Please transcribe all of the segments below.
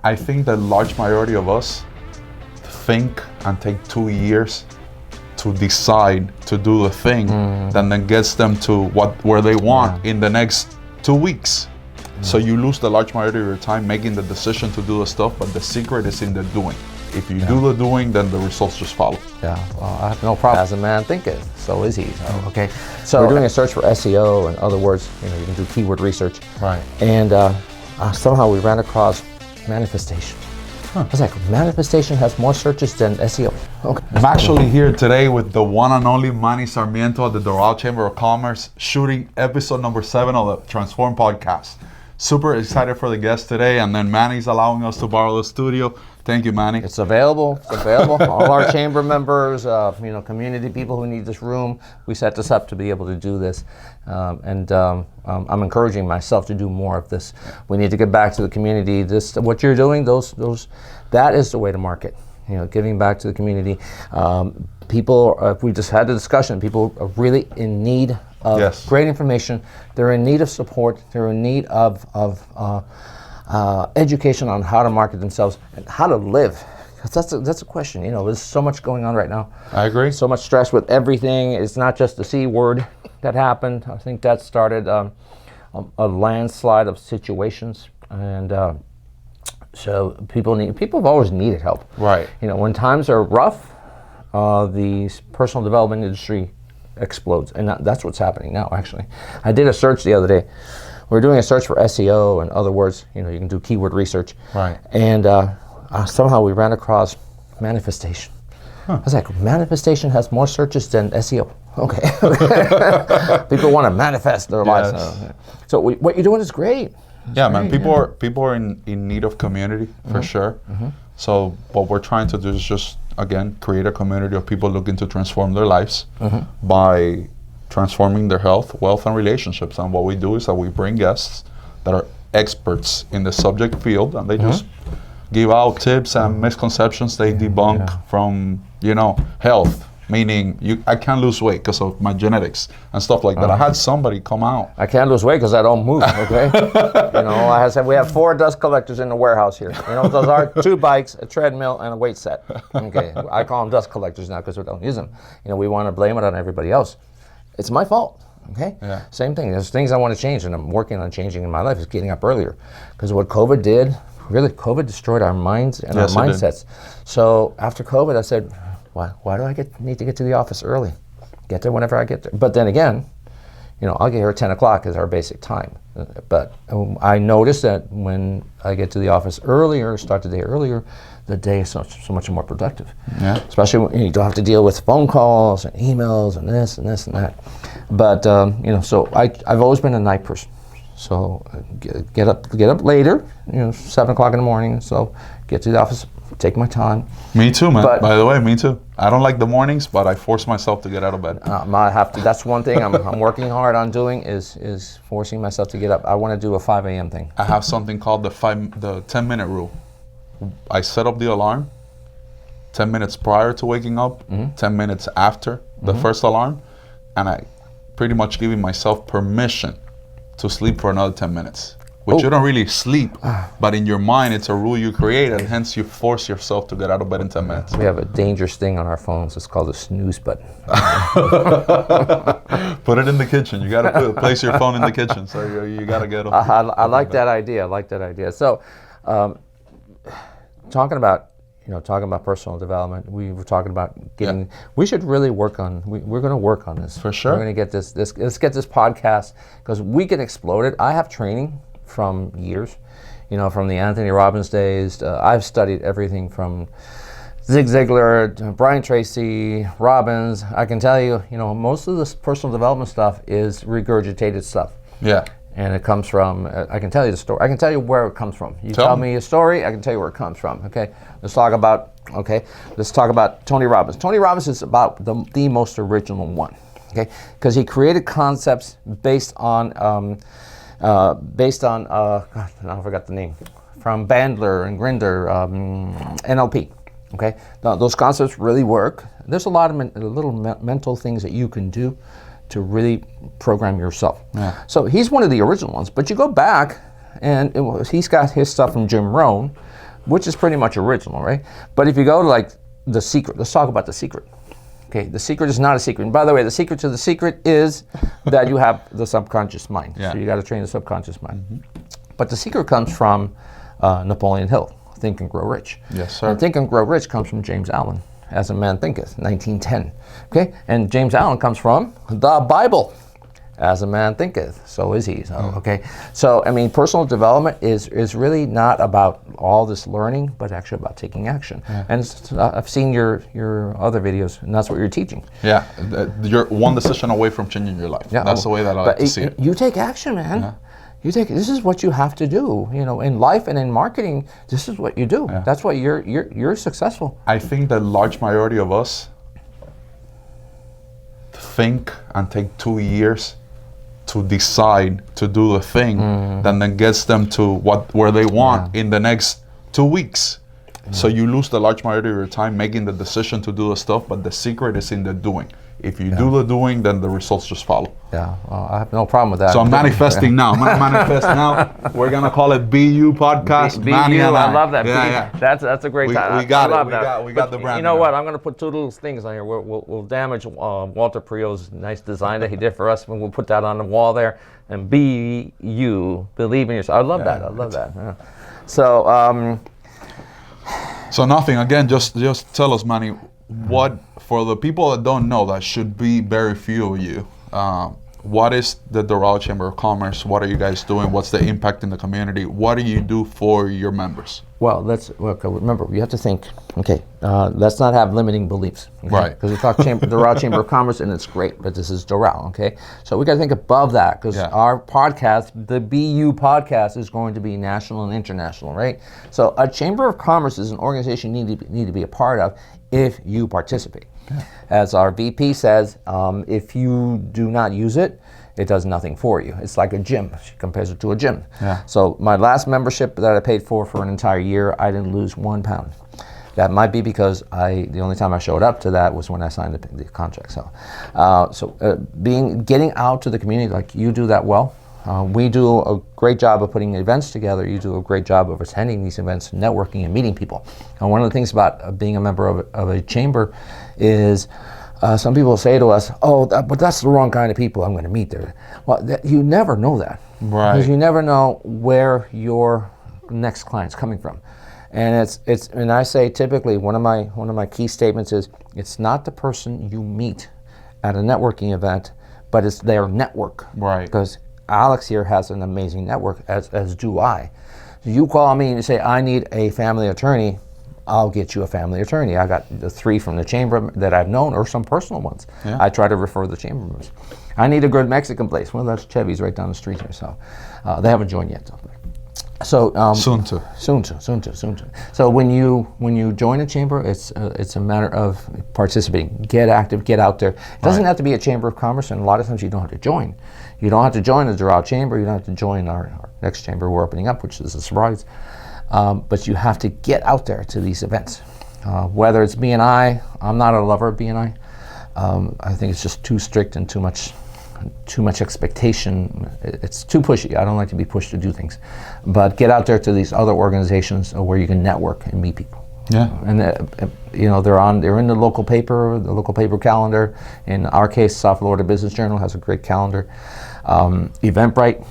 I think the large majority of us think and take 2 years to decide to do the thing that then gets them to where they want in the next 2 weeks. So you lose the large majority of your time making the decision to do the stuff, but the secret is in the doing. If you do the doing, then the results just follow. Yeah, well, I have no problem. As a man thinketh, so is he. So, okay, so we're doing a search for SEO. In other words, you can do keyword research. Right. And somehow we ran across manifestation. I was like, manifestation has more searches than SEO. Okay. I'm actually here today with the one and only Manny Sarmiento at the Doral Chamber of Commerce, shooting episode number 7 of the Transform podcast. Super excited for the guest today, and then Manny's allowing us to borrow the studio. Thank you, Manny. It's available. All our chamber members, community people who need this room, we set this up to be able to do this. I'm encouraging myself to do more of this. We need to get back to the community. What you're doing, that is the way to market. Giving back to the community. People, we just had a discussion. People are really in need of great information. They're in need of support. They're in need of education on how to market themselves and how to live. That's a question. There's so much going on right now. I agree. So much stress with everything. It's not just the C word that happened. I think that started a landslide of situations, and so people have always needed help. Right. When times are rough, the personal development industry explodes, and that's what's happening now. Actually, I did a search the other day. We're doing a search for SEO. In other words, you can do keyword research. Right. And somehow we ran across manifestation. I was like, manifestation has more searches than SEO. Okay. People want to manifest their lives. So what you're doing is great. Man. People are in need of community for sure. So what we're trying to do is just, again, create a community of people looking to transform their lives by transforming their health, wealth, and relationships. And what we do is that we bring guests that are experts in the subject field, and they just give out tips and misconceptions they debunk from, health. Meaning, I can't lose weight because of my genetics and stuff like that. I had somebody come out. I can't lose weight because I don't move, okay? I said we have 4 dust collectors in the warehouse here. Those are 2 bikes, a treadmill, and a weight set. Okay, I call them dust collectors now because we don't use them. We want to blame it on everybody else. It's my fault, okay? Yeah. Same thing. There's things I want to change, and I'm working on changing in my life, is getting up earlier. Because what COVID did, really, COVID destroyed our minds and our mindsets. So after COVID, I said, why do I need to get to the office early? Get there whenever I get there. But then again, I'll get here at 10 o'clock is our basic time. But I noticed that when I get to the office earlier, start the day earlier, the day is so much more productive. Yeah. Especially when you don't have to deal with phone calls and emails and this and this and that. But so I've always been a night person. So get up later, 7 o'clock in the morning. So get to the office, take my time. Me too, man. By the way, me too. I don't like the mornings, but I force myself to get out of bed. I have to. That's one thing I'm working hard on doing is forcing myself to get up. I want to do a 5 a.m. thing. I have something called the 10-minute rule. I set up the alarm 10 minutes prior to waking up, 10 minutes after the first alarm, and I pretty much giving myself permission to sleep for another 10 minutes. Which you don't really sleep, but in your mind, it's a rule you create, and hence you force yourself to get out of bed in 10 minutes. We have a dangerous thing on our phones. It's called a snooze button. Put it in the kitchen. You got to place your phone in the kitchen, so you got to get up. I like that idea. So, talking about personal development, we were talking about getting. We should really work on. We're going to work on this for sure. We're going to get this. Let's get this podcast because we can explode it. I have training from years, from the Anthony Robbins days. I've studied everything from Zig Ziglar, to Brian Tracy, Robbins. I can tell you, most of this personal development stuff is regurgitated stuff. Yeah. And it comes from, I can tell you the story. I can tell you where it comes from. You tell me a story, I can tell you where it comes from, okay? Let's talk about Tony Robbins. Tony Robbins is about the most original one, okay? Because he created concepts based on God, I forgot the name, from Bandler and Grinder, NLP, okay? Now, those concepts really work. There's a lot of little mental things that you can do to really program yourself. Yeah. So he's one of the original ones, but you go back and he's got his stuff from Jim Rohn, which is pretty much original, right? But if you go to like The Secret, let's talk about The Secret. Okay, The Secret is not a secret. And by the way, the secret to The Secret is that you have the subconscious mind. Yeah. So you got to train the subconscious mind. But The Secret comes from Napoleon Hill, Think and Grow Rich. Yes, sir. And Think and Grow Rich comes from James Allen, As a Man Thinketh, 1910. Okay, and James Allen comes from the Bible. As a man thinketh, so is he. So, okay. So, I mean, personal development is really not about all this learning, but actually about taking action. Yeah. And I've seen your other videos, and that's what you're teaching. Yeah, you're one decision away from changing your life. Yeah, that's the way that I like to see it. You take action, man. Yeah. This is what you have to do. You know, in life and in marketing, this is what you do. Yeah. That's why you're successful. I think the large majority of us think and take 2 years to decide to do the thing that then gets them to where they want in the next 2 weeks. So you lose the large majority of your time making the decision to do the stuff, but the secret is in the doing. If you do the doing, then the results just follow. Yeah, well, I have no problem with that. So I'm manifesting now. I'm going to manifest now. We're going to call it BU Podcast. BU, I love that. Yeah. That's a great title. We got I it. love that. We got the brand. You know what? I'm going to put two little things on here. We'll damage Walter Prio's nice design that he did for us, and we'll put that on the wall there. And BU, believe in yourself. I love that. I love that. Yeah. So. So nothing. Again, just tell us, Manny, what, for the people that don't know, that should be very few of you, what is the Doral Chamber of Commerce? What are you guys doing? What's the impact in the community? What do you do for your members? Well, remember, you have to think, okay, let's not have limiting beliefs. Okay? Right. Because we talk Doral Chamber of Commerce, and it's great, but this is Doral, okay? So we got to think above that, because our podcast, the BU podcast, is going to be national and international, right? So a Chamber of Commerce is an organization you need to be a part of if you participate. Yeah. As our VP says, if you do not use it, it does nothing for you. It's like a gym. She compares it to a gym. Yeah. So my last membership that I paid for an entire year, I didn't lose 1 pound. That might be because the only time I showed up to that was when I signed the contract. So, getting out to the community, like you do that well. We do a great job of putting events together. You do a great job of attending these events, networking, and meeting people. And one of the things about being a member of a chamber is some people say to us, but that's the wrong kind of people I'm going to meet there. Well, you never know that. Right. Because you never know where your next client's coming from. And and I say typically one of my key statements is, it's not the person you meet at a networking event, but it's their network. Right. Because Alex here has an amazing network, as do I. You call me and you say, I need a family attorney, I'll get you a family attorney. I got the 3 from the chamber that I've known, or some personal ones. Yeah. I try to refer the chamber members. I need a good Mexican place. Well, that's Chevy's right down the street here. So they haven't joined yet. So soon to. So when you join a chamber, it's a matter of participating. Get active, get out there. It doesn't have to be a chamber of commerce, and a lot of times you don't have to join. You don't have to join the Doral Chamber. You don't have to join our next chamber we're opening up, which is a surprise. But you have to get out there to these events. Whether it's BNI, I'm not a lover of BNI. I think it's just too strict and too much expectation. It's too pushy. I don't like to be pushed to do things. But get out there to these other organizations where you can network and meet people. Yeah. And they're in the local paper calendar. In our case, South Florida Business Journal has a great calendar. Eventbrite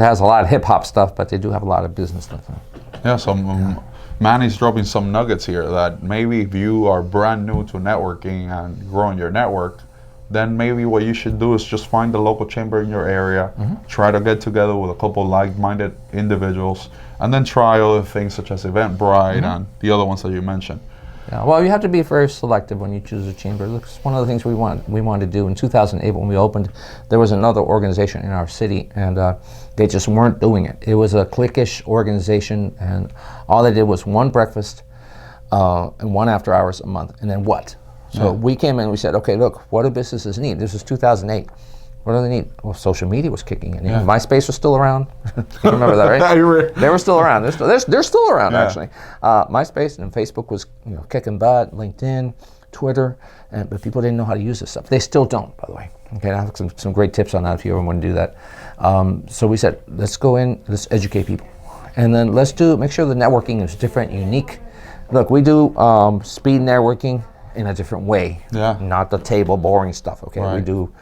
has a lot of hip hop stuff, but they do have a lot of business stuff. Yeah, so Manny's dropping some nuggets here that maybe if you are brand new to networking and growing your network, then maybe what you should do is just find the local chamber in your area, try to get together with a couple like-minded individuals, and then try other things such as Eventbrite and the other ones that you mentioned. Yeah, well, you have to be very selective when you choose a chamber. Look, it's one of the things we wanted to do. In 2008, when we opened, there was another organization in our city, and they just weren't doing it. It was a cliquish organization, and all they did was one breakfast and one after hours a month, and then what? So we came in and we said, okay, look, what do businesses need? This is 2008. What do they need? Well, social media was kicking in. Yeah. MySpace was still around. You remember that, right? They were still around. They're still around, actually. MySpace and Facebook was kicking butt. LinkedIn, Twitter, but people didn't know how to use this stuff. They still don't, by the way. Okay, I have some great tips on that if you ever want to do that. So we said, let's go in, let's educate people. And then make sure the networking is different, unique. Look, we do speed networking in a different way. Yeah. Not the table boring stuff, okay? Right. We do,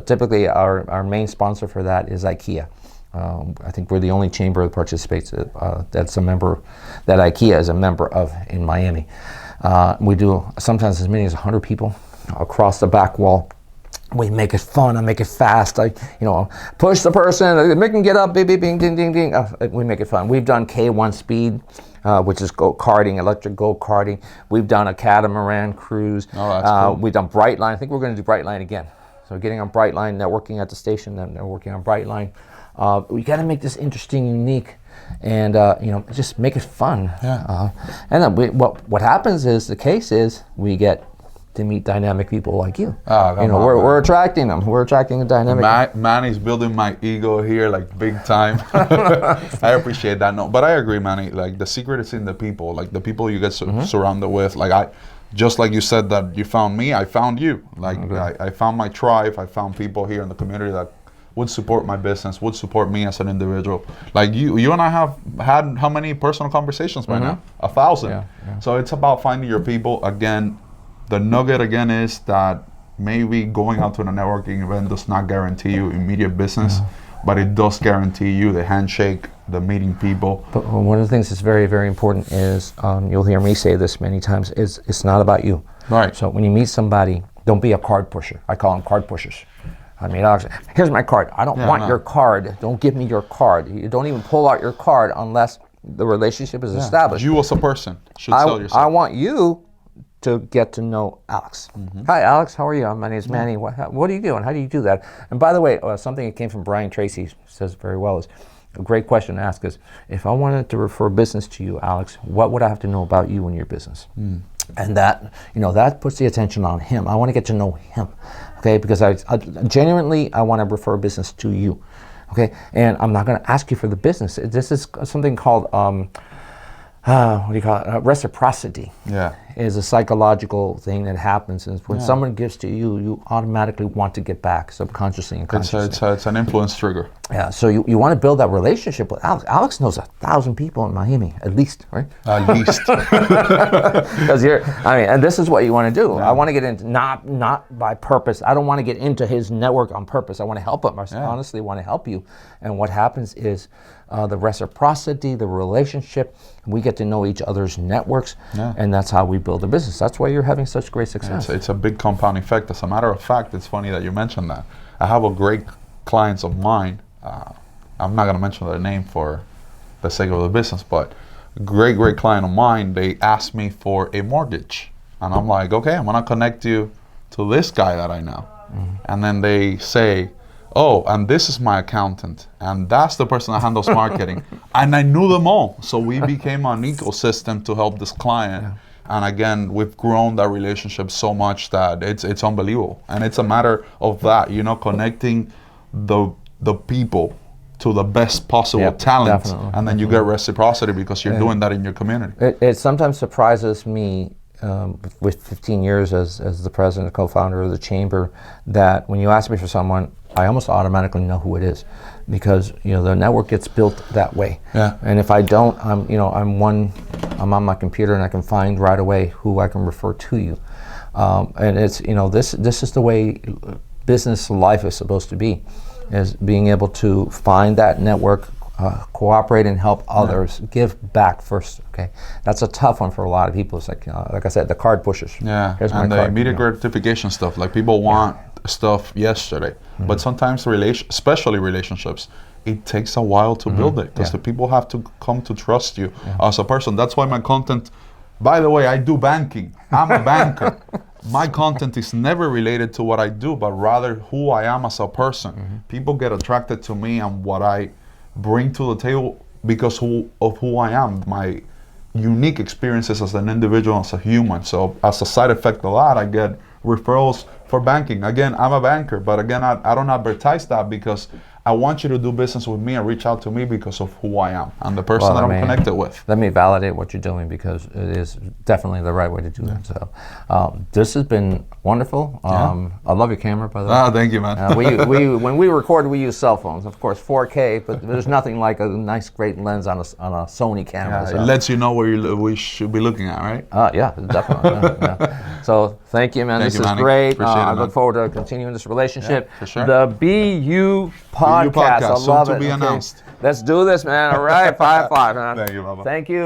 typically our main sponsor for that is IKEA. I think we're the only chamber that participates that's a member, that IKEA is a member of in Miami. We do sometimes as many as 100 people across the back wall. We make it fun. I make it fast. I push the person, make them get up, beep, beep, bing, ding, ding, ding. We make it fun. We've done K1 speed, which is go-karting, electric go-karting. We've done a catamaran cruise. Oh, that's cool. We've done Brightline. I think we're going to do Brightline again. So getting on Brightline, networking at the station, then networking on Brightline. We got to make this interesting, unique, and just make it fun. Yeah. And then what happens is we get to meet dynamic people like you. We're attracting them. We're attracting the dynamic. Manny's building my ego here, like big time. I appreciate that. No, but I agree, Manny. Like the secret is in the people. Like the people you get surrounded with. Like just like you said that you found me, I found you. Like I found my tribe. I found people here in the community that would support my business, would support me as an individual. Like you and I have had how many personal conversations by now? 1,000. Yeah. So it's about finding your people. Again, the nugget again is that maybe going out to a networking event does not guarantee you immediate business, but it does guarantee you the handshake, the meeting people. But one of the things that's very, very important is, you'll hear me say this many times, is it's not about you. Right. So when you meet somebody, don't be a card pusher. I call them card pushers. I mean, Alex, here's my card. I don't want your card. Don't give me your card. You don't even pull out your card unless the relationship is established. You as a person should sell yourself. I want you to get to know Alex. Hi, Alex. How are you? My name is Manny. What do you do and how do you do that? And by the way, something that came from Brian Tracy says very well is, a great question to ask is, if I wanted to refer business to you, Alex, what would I have to know about you and your business? And that puts the attention on him. I want to get to know him, okay? Because I genuinely, I want to refer business to you, okay? And I'm not going to ask you for the business. This is something called, what do you call it? Reciprocity. Yeah. Is a psychological thing that happens. And when someone gives to you, you automatically want to get back, subconsciously and consciously. It's an influence trigger. Yeah, so you want to build that relationship with Alex. Alex knows 1,000 people in Miami, at least, right? At least. Because and this is what you want to do. Yeah. I want to get into, not by purpose. I don't want to get into his network on purpose. I want to help him. I honestly want to help you. And what happens is the reciprocity, the relationship, we get to know each other's networks, and that's how we build a business. That's why you're having such great success. It's a big compound effect. As a matter of fact, it's funny that you mentioned that. I have a great clients of mine. I'm not going to mention their name for the sake of the business, but great client of mine, they asked me for a mortgage. And I'm like, okay, I'm going to connect you to this guy that I know. And then they say, oh, and this is my accountant, and that's the person that handles marketing. And I knew them all. So we became an ecosystem to help this client. Yeah. And again, we've grown that relationship so much that it's unbelievable. And it's a matter of that, connecting the people to the best possible talent. Definitely. And then you get reciprocity because you're doing that in your community. It sometimes surprises me, with 15 years as the president and co-founder of the chamber, that when you ask me for someone, I almost automatically know who it is, because the network gets built that way. Yeah. And if I don't, I'm on my computer and I can find right away who I can refer to you. And it's this is the way business life is supposed to be, is being able to find that network, cooperate and help others, give back first. Okay, that's a tough one for a lot of people. It's like I said, the card pushers. Yeah, and the immediate gratification stuff. Like people want stuff yesterday, but sometimes especially relationships, it takes a while to build it, because the people have to come to trust you as a person. That's why my content, by the way, I do banking. I'm a banker. My content is never related to what I do, but rather who I am as a person. People get attracted to me and what I bring to the table because of who I am, my unique experiences as an individual, as a human. So as a side effect of that, I get referrals for banking. Again, I'm a banker, but again, I don't advertise that because I want you to do business with me and reach out to me because of who I am and the person that I'm connected with. Let me validate what you're doing, because it is definitely the right way to do that. So this has been wonderful. I love your camera, by the way. Thank you, man. When we record, we use cell phones, of course, 4K, but there's nothing like a nice, great lens on a Sony camera. It lets you know where we should be looking at, right? Yeah, definitely. So thank you, man. Thank this you, is Manny. great. Appreciate it, I man. look forward to continuing this relationship. For sure. The BU podcast. I soon love to it. be announced. Let's do this, man. All right, 5-5, man. Thank you, Baba. Thank you.